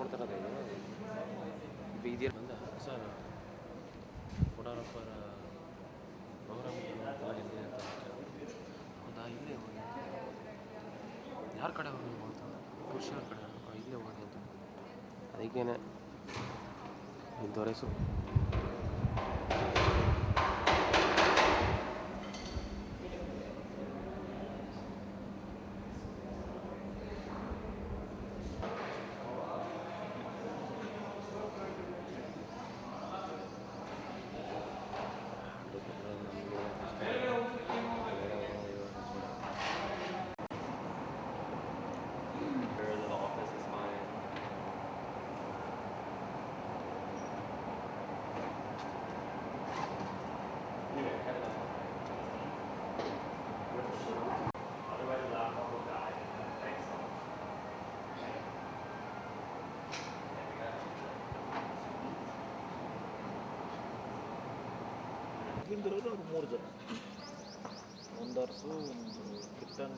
ಮಾಡ್ತಾರಲ್ಲ ಬೀದಿಯ ಬಂದ ಸರ್ ಫೋಟೋಗ್ರಾಫರ್ ಪ್ರೋಗ್ರಾಮ್ ಎಲ್ಲಿ ಅಂತ ಹೌದಾ ಇಲ್ಲೇ ಹೋಗಿ ಯಾರ ಕಡೆ ಹೋಗಿ ಮಾಡ್ತಾರೆ ಪುರುಷರ ಕಡೆ ಇಲ್ಲೇ ಹೋಗಿ ಅಂತ ಅದಕ್ಕೇನೆ ದೊರೆಸು ಹಿಂದಿರೋರು ಅವ್ರು 3 ಜನ ಒಂದು ಅರ್ಸು ಒಂದು ಕಿತ್ತನ್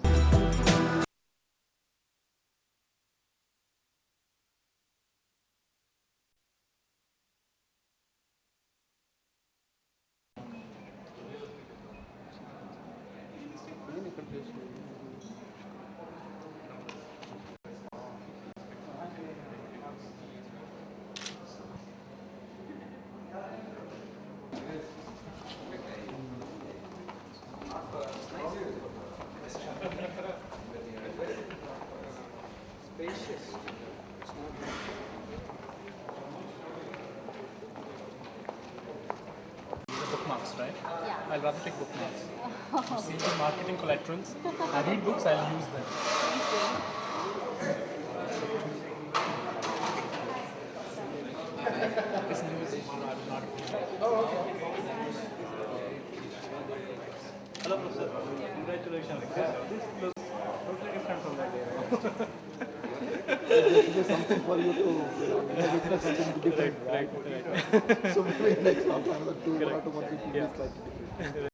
spacious. Bookmarks, right? Yeah. I'll rather take bookmarks. See the marketing collaterals. I read books, I'll use them. This news is not. Oh, okay. Hello, Professor. Congratulations. This looks totally different from that area. This is something for you to witness something different. Right. So maybe next another 2 or 2 months it will be slightly different.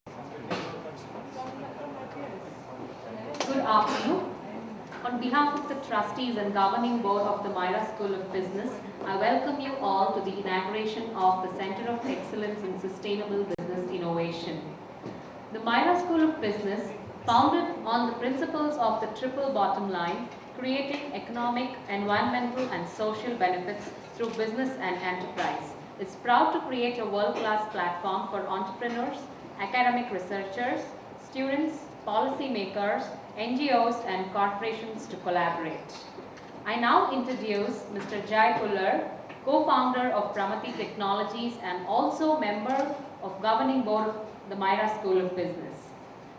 Good afternoon. On behalf of the trustees and governing board of the MYRA School of Business, I welcome you all to the inauguration of the Center of Excellence in Sustainable Business Innovation. The MYRA School of Business, founded on the principles of the triple bottom line, creating economic, environmental and social benefits through business and enterprise, is proud to create a world-class platform for entrepreneurs, academic researchers, students, policymakers, NGOs and corporations to collaborate. I now introduce Mr. Jai Pullar, co-founder of Pramati Technologies and also member of governing board of the MYRA School of Business.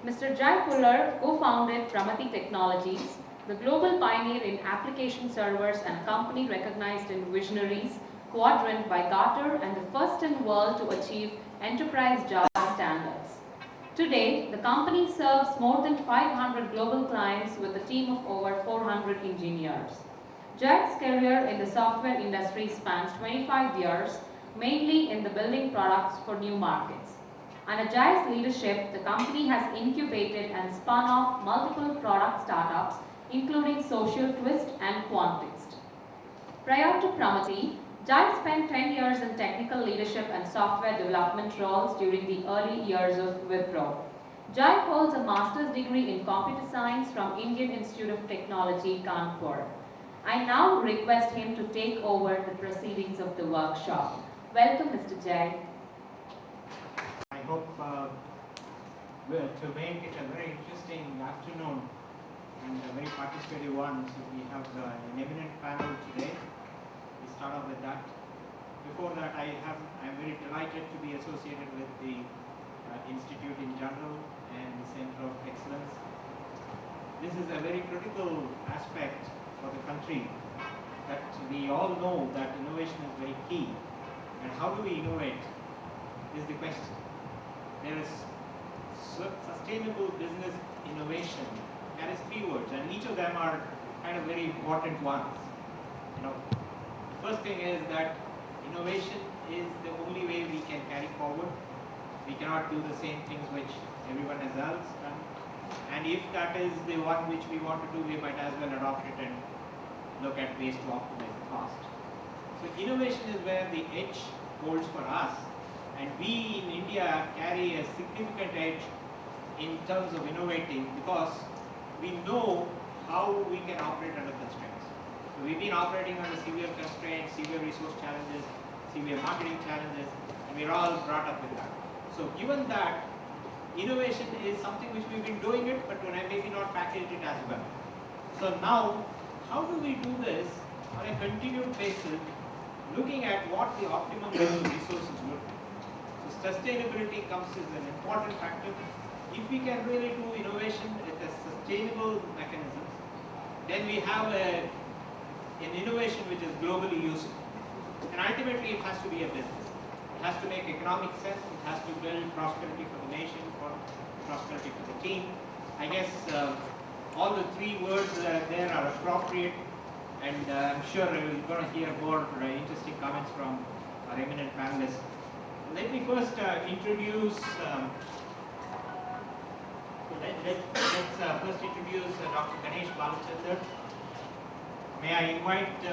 Mr. Jai Pullar co-founded Pramati Technologies, the global pioneer in application servers and company recognized in Visionaries quadrant by Gartner and the first in the world to achieve enterprise Java standards. Today, the company serves more than 500 global clients with a team of over 400 engineers. Jai's career in the software industry spans 25 years, mainly in the building products for new markets. Under Jai's leadership, the company has incubated and spun off multiple product startups, including Social Twist and Quantist. Prior to Pramati, Jai spent 10 years in technical leadership and software development roles during the early years of Wipro. Jai holds a master's degree in computer science from Indian Institute of Technology, Kanpur. I now request him to take over the proceedings of the workshop. Welcome, Mr. Jai. I hope to make it a very interesting afternoon and a very participative one. So we have an eminent panel today. We start off with that. Before that, I'm very delighted to be associated with the Institute in general and the Center of Excellence. This is a very critical aspect for the country, that we all know that innovation is very key. And how do we innovate is the question. There is sustainable business innovation. That is 3 words, and each of them are kind of very important ones. The first thing is that innovation is the only way we can carry forward. We cannot do the same things which everyone else done. And if that is the one which we want to do, we might as well adopt it and look at ways to optimize the cost. So innovation is where the edge holds for us, and we in India carry a significant edge in terms of innovating because we know how we can operate under constraints. So we've been operating under severe constraints, severe resource challenges, severe marketing challenges, and we're all brought up with that. So given that, innovation is something which we've been doing it, but maybe not packaged it as well. So now, how do we do this on a continued basis, looking at what the optimum level of resources look like? So sustainability comes as an important factor. If we can really do innovation with a sustainable mechanism, then we have an innovation which is globally useful. And ultimately, it has to be a business. It has to make economic sense. It has to build prosperity for the nation, for prosperity for the team. I guess all the three words there are appropriate, and I'm sure we're going to hear more interesting comments from our eminent panelists. Let me first introduce. Let's first introduce Dr. Ganesh Balachandar. May I invite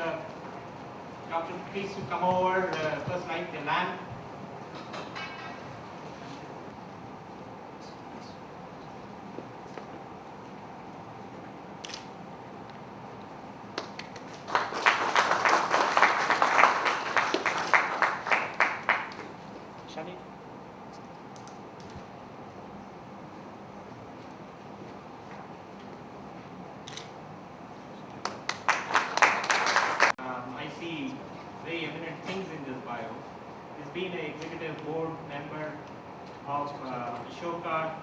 Dr. please to come over, first light the lamp. Shani? I see very eminent things in this bio. He's been an executive board member of Ashoka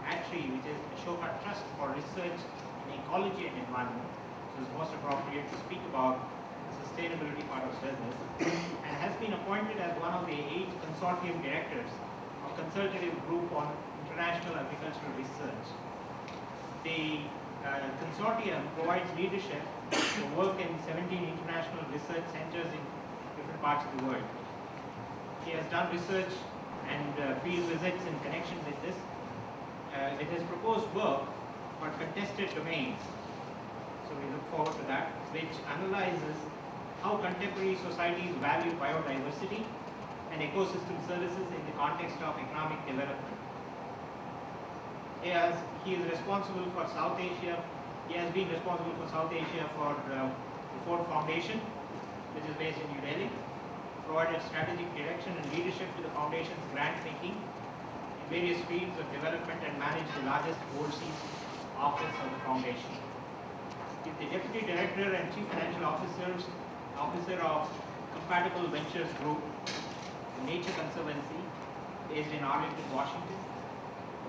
ATRI, which is Ashoka Trust for Research in Ecology and Environment. So it's most appropriate to speak about the sustainability part of business, and has been appointed as one of the 8 consortium directors of consultative group on international agricultural research. The consortium provides leadership to work in 17 international research centers in different parts of the world. He has done research and field visits in connection with this, with his proposed work for contested domains. So we look forward to that, which analyzes how contemporary societies value biodiversity and ecosystem services in the context of economic development. He is responsible for South Asia. He has been responsible for South Asia for the Ford Foundation, which is based in New Delhi. Provided strategic direction and leadership to the foundation's grant making in various fields of development, and managed the largest overseas office of the foundation. He is the Deputy Director and Chief Financial Officer of Compatible Ventures Group, the Nature Conservancy, based in Arlington, Washington,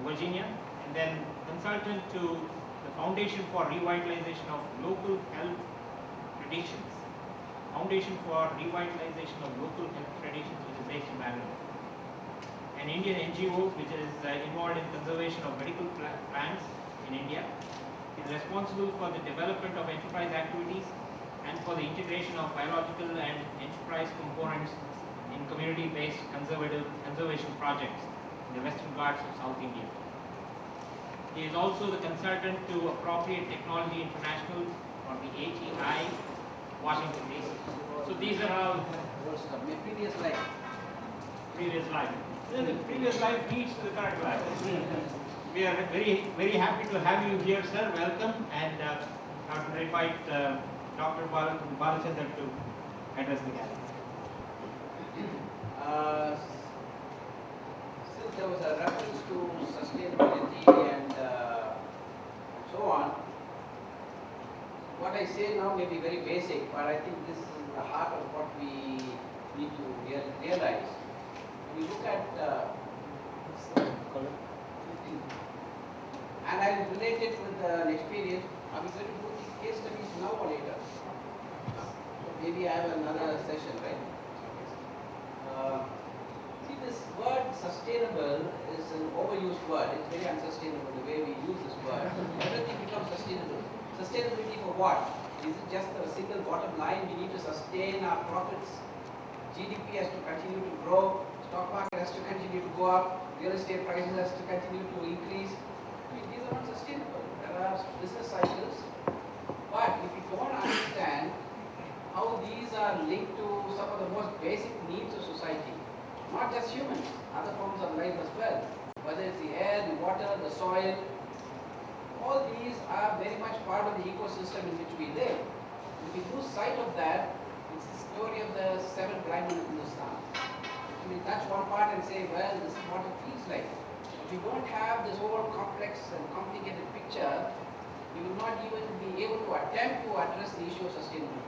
Virginia, and then consultant to the Foundation for Revitalization of Local Health Traditions. Foundation for Revitalization of Local Health Traditions, which is based in Bangalore. An Indian NGO which is involved in conservation of medical plants in India. It is responsible for the development of enterprise activities and for the integration of biological and enterprise components in community-based conservation projects in the Western Ghats of South India. He is also the consultant to Appropriate Technology International, or the ATI, Washington DC. So these are all my previous life. previous life. Then the previous life leads to the current life. We are very happy to have you here, sir. Welcome, and I would invite Dr. Balachandar to address the gathering. Since there was a reference to sustainability and so on, what I say now may be very basic, but I think this is the heart of what we need to realize. When you look at, and I will relate it with an experience. Are we going to do these case studies now or later? Maybe I have another session, right? See, this word sustainable is an overused word. It's very unsustainable the way we use this word. Everything becomes sustainable. Sustainability for what? Is it just a single bottom line? We need to sustain our profits. GDP has to continue to grow. Stock market has to continue to go up. Real estate prices has to continue to increase. I mean, these are not sustainable. There are business cycles. But if you don't understand how these are linked to some of the most basic needs of society. Not just humans, other forms of life as well. Whether it's the air, the water, the soil, all these are very much part of the ecosystem in which we live. If we lose sight of that, it's the story of the seven blind men in Hindustan. We touch one part and say, well, this is what it feels like. If you don't have this whole complex and complicated picture, you will not even be able to attempt to address the issue of sustainability.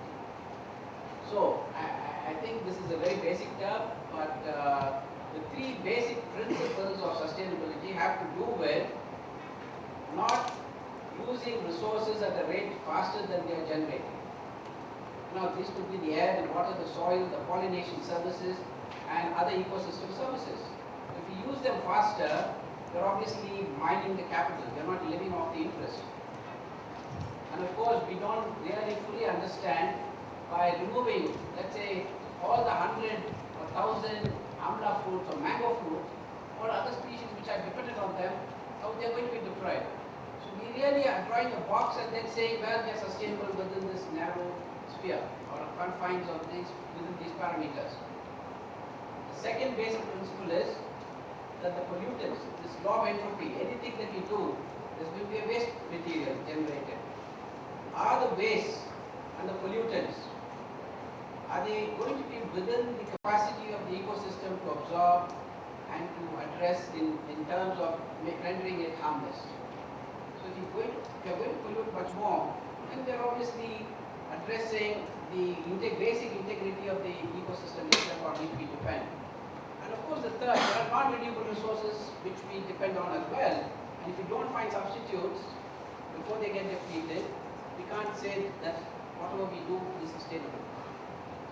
So, I think this is a very basic term, but the three basic principles of sustainability have to do with not using resources at a rate faster than they are generated. Now, this could be the air, the water, the soil, the pollination services, and other ecosystem services. If we use them faster, they're obviously mining the capital. They're not living off the interest. And of course, we don't really fully understand by removing, let's say, all the 100 or 1,000 amla fruits or mango fruits or other species which are dependent on them, how they're going to be deprived. So we really are drawing a box and then saying, well, we are sustainable within this narrow sphere or confines of these within these parameters. The second basic principle is that the pollutants, this law of entropy, anything that we do, there will be a waste material generated. Are the waste and the pollutants, are they going to be within the capacity of the ecosystem to absorb and to address in terms of rendering it harmless? So if you're going to pollute much more, then they're obviously addressing the basic integrity of the ecosystem itself on which we depend. And of course the third, there are non-renewable resources which we depend on as well. And if we don't find substitutes before they get depleted, we can't say that whatever we do is sustainable.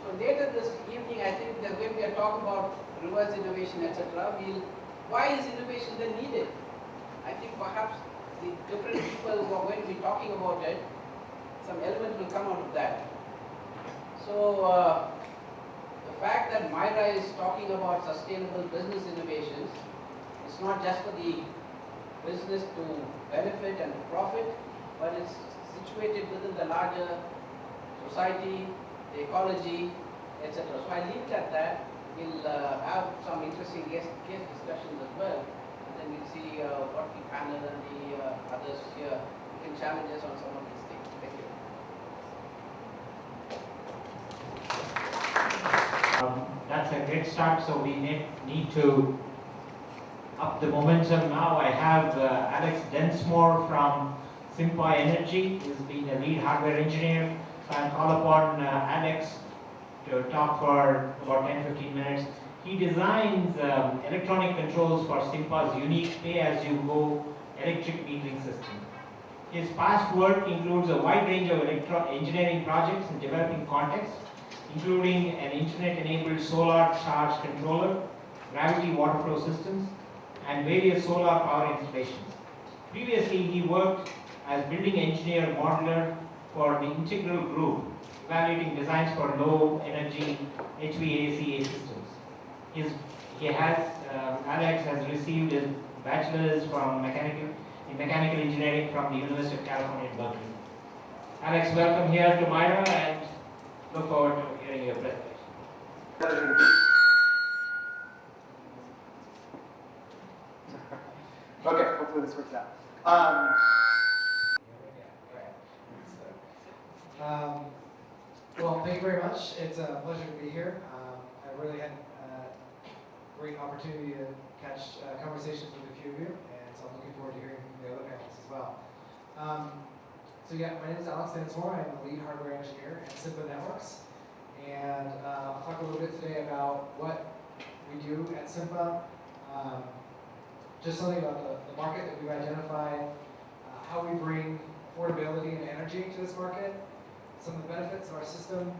So later this evening, I think there's going to be a talk about reverse innovation, etc. Why is innovation then needed? I think perhaps the different people who are going to be talking about it, some elements will come out of that. So the fact that MYRA is talking about sustainable business innovations, it's not just for the business to benefit and to profit, but it's situated within the larger society, the ecology, etc. So I leave it at that. We'll have some interesting case discussions as well, and then we'll see what the panel and the others here can challenge us on some of these things. Thank you. That's a great start, so we need to up the momentum now. I have Alex Densmore from Simpa Energy. He's been a lead hardware engineer. So I'll call upon Alex to talk for about 10-15 minutes. He designs electronic controls for Simpa's unique pay-as-you-go electric metering system. His past work includes a wide range of engineering projects in developing contexts, including an internet-enabled solar charge controller, gravity water flow systems, and various solar power installations. Previously, he worked as building engineer modeler for the Integral Group, evaluating designs for low-energy HVAC systems. Alex has received his bachelor's from mechanical engineering from the University of California, Berkeley. Alex, welcome here to MYRA, and look forward to hearing your presentation. Okay, hopefully this works out. Well, thank you very much. It's a pleasure to be here. I really had a great opportunity to catch conversations with a few of you, and so I'm looking forward to hearing from the other panels as well. So yeah, my name is Alex Densmore. I'm the lead hardware engineer at Simpa Networks, and I'll talk a little bit today about what we do at Simpa, just something about the market that we've identified, how we bring affordability and energy to this market, some of the benefits of our system,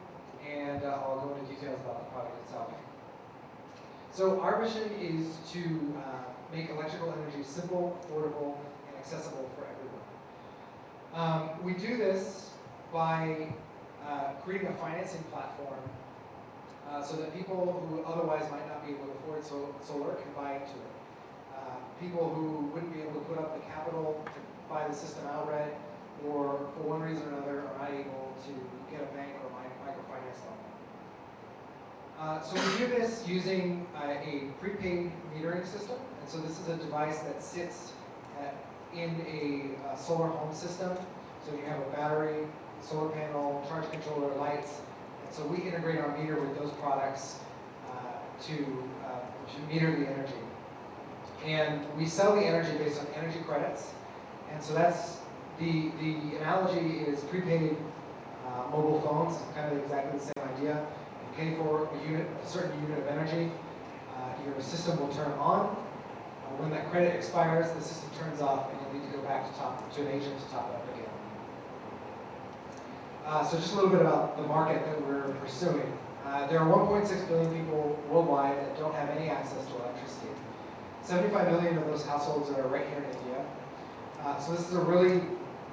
and I'll go into details about the product itself. So our mission is to make electrical energy simple, affordable, and accessible for everyone. We do this by creating a financing platform so that people who otherwise might not be able to afford solar can buy into it. People who wouldn't be able to put up the capital to buy the system outright, or for one reason or another are not able to get a bank or microfinance loan. So we do this using a prepaid metering system. And so this is a device that sits in a solar home system. So you have a battery, solar panel, charge controller, lights. And so we integrate our meter with those products to meter the energy. And we sell the energy based on energy credits. And so that's the analogy is prepaid mobile phones, kind of exactly the same idea. You pay for a certain unit of energy, your system will turn on. When that credit expires, the system turns off, and you'll need to go back to an agent to top it up again. So just a little bit about the market that we're pursuing. There are 1.6 billion people worldwide that don't have any access to electricity. 75 million of those households are right here in India. So this is a really,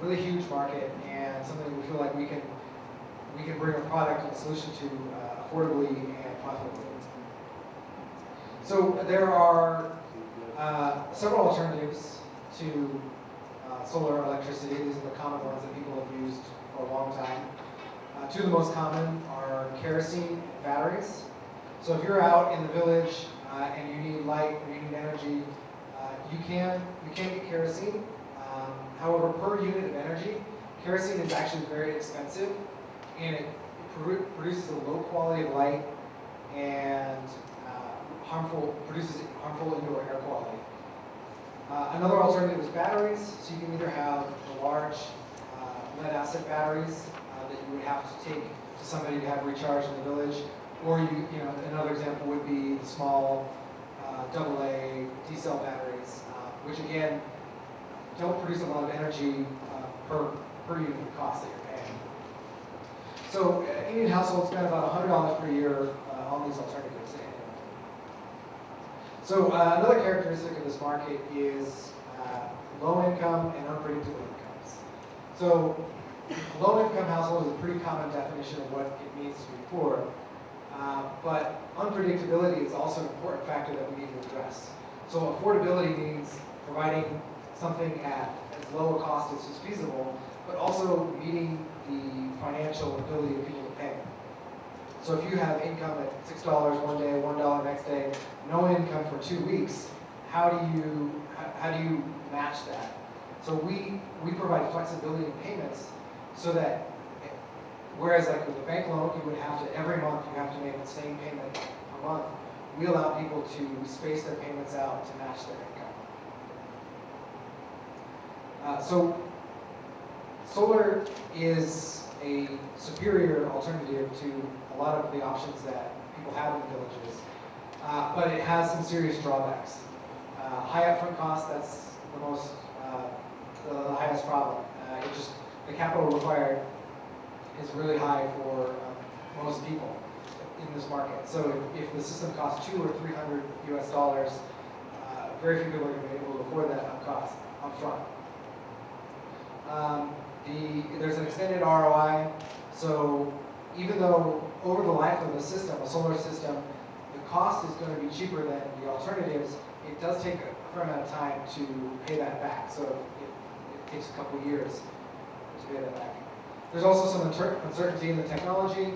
really huge market, and something we feel like we can bring a product and a solution to affordably and profitably. So there are several alternatives to solar electricity. These are the common ones that people have used for a long time. Two of the most common are kerosene and batteries. So if you're out in the village and you need light or you need energy, you can get kerosene. However, per unit of energy, kerosene is actually very expensive, and it produces a low quality of light and produces harmful indoor air quality. Another alternative is batteries. So you can either have the large lead acid batteries that you would have to take to somebody to have recharged in the village, or another example would be the small AA D-cell batteries, which again don't produce a lot of energy per unit of cost that you're paying. So Indian households spend about $100 per year on these alternatives. So another characteristic of this market is low income and unpredictable incomes. So low income household is a pretty common definition of what it means to be poor, but unpredictability is also an important factor that we need to address. So affordability means providing something at as low a cost as is feasible, but also meeting the financial ability of people to pay. So if you have income at $6 one day, $1 next day, no income for 2 weeks, how do you match that? So we provide flexibility in payments so that, whereas like with a bank loan, you would have to, every month you have to make the same payment a month, we allow people to space their payments out to match their income. So solar is a superior alternative to a lot of the options that people have in villages, but it has some serious drawbacks. High upfront costs, that's the highest problem. The capital required is really high for most people in this market. So if the system costs $200 or $300 US, very few people are going to be able to afford that up front. There's an extended ROI, so even though over the life of the system, a solar system, the cost is going to be cheaper than the alternatives, it does take a fair amount of time to pay that back. So it takes a couple years to pay that back. There's also some uncertainty in the technology.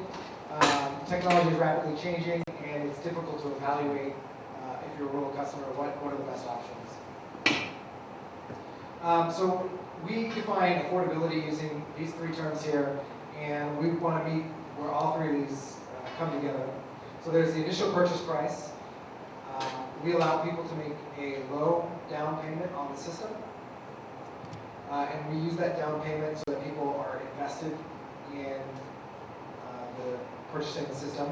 Technology is rapidly changing, and it's difficult to evaluate if you're a rural customer what are the best options. So we define affordability using these three terms here, and we want to meet where all three of these come together. So there's the initial purchase price. We allow people to make a low down payment on the system, and we use that down payment so that people are invested in purchasing the system.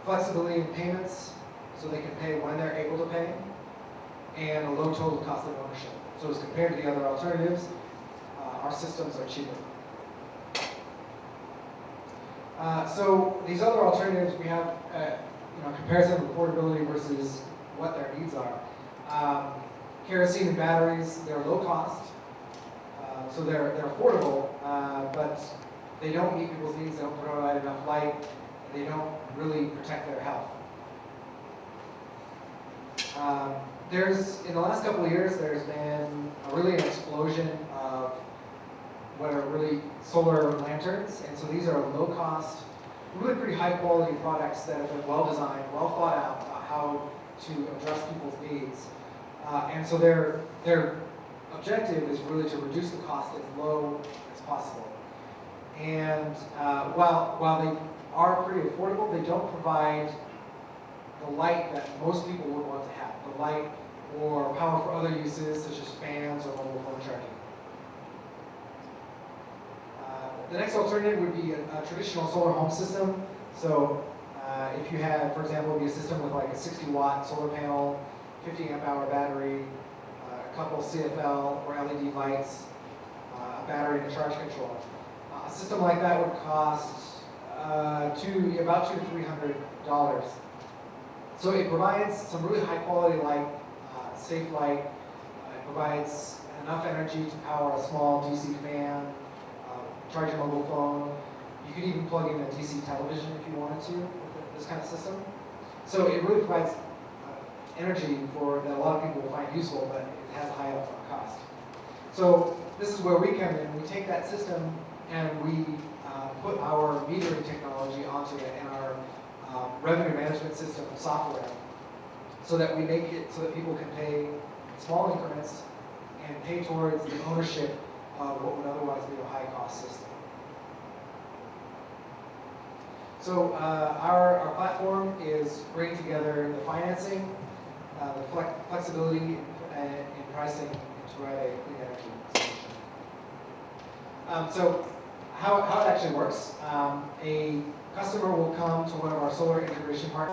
Flexibility in payments, so they can pay when they're able to pay, and a low total cost of ownership. So as compared to the other alternatives, our systems are cheaper. So these other alternatives, we have comparison of affordability versus what their needs are. Kerosene and batteries, they're low cost, so they're affordable, but they don't meet people's needs, they don't provide enough light, they don't really protect their health. In the last couple of years, there's been really an explosion of what are really solar lanterns, and so these are low cost, really pretty high quality products that have been well designed, well thought out about how to address people's needs. And so their objective is really to reduce the cost as low as possible. And while they are pretty affordable, they don't provide the light that most people would want to have. The light or power for other uses such as fans or mobile phone charging. The next alternative would be a traditional solar home system. So if you had, for example, would be a system with like a 60-watt solar panel, 50 amp hour battery, a couple CFL or LED lights, a battery and a charge control. A system like that would cost about $200 to $300. So it provides some really high quality light, safe light. It provides enough energy to power a small DC fan, charge a mobile phone. You could even plug in a DC television if you wanted to with this kind of system. So it really provides energy that a lot of people will find useful, but it has a high upfront cost. So this is where we come in. We take that system and we put our metering technology onto it and our revenue management system software, so that we make it so that people can pay in small increments and pay towards the ownership of what would otherwise be a high-cost system. So our platform is bringing together the financing, the flexibility in pricing to provide a clean energy solution. So how it actually works, a customer will come to one of our solar integration partners.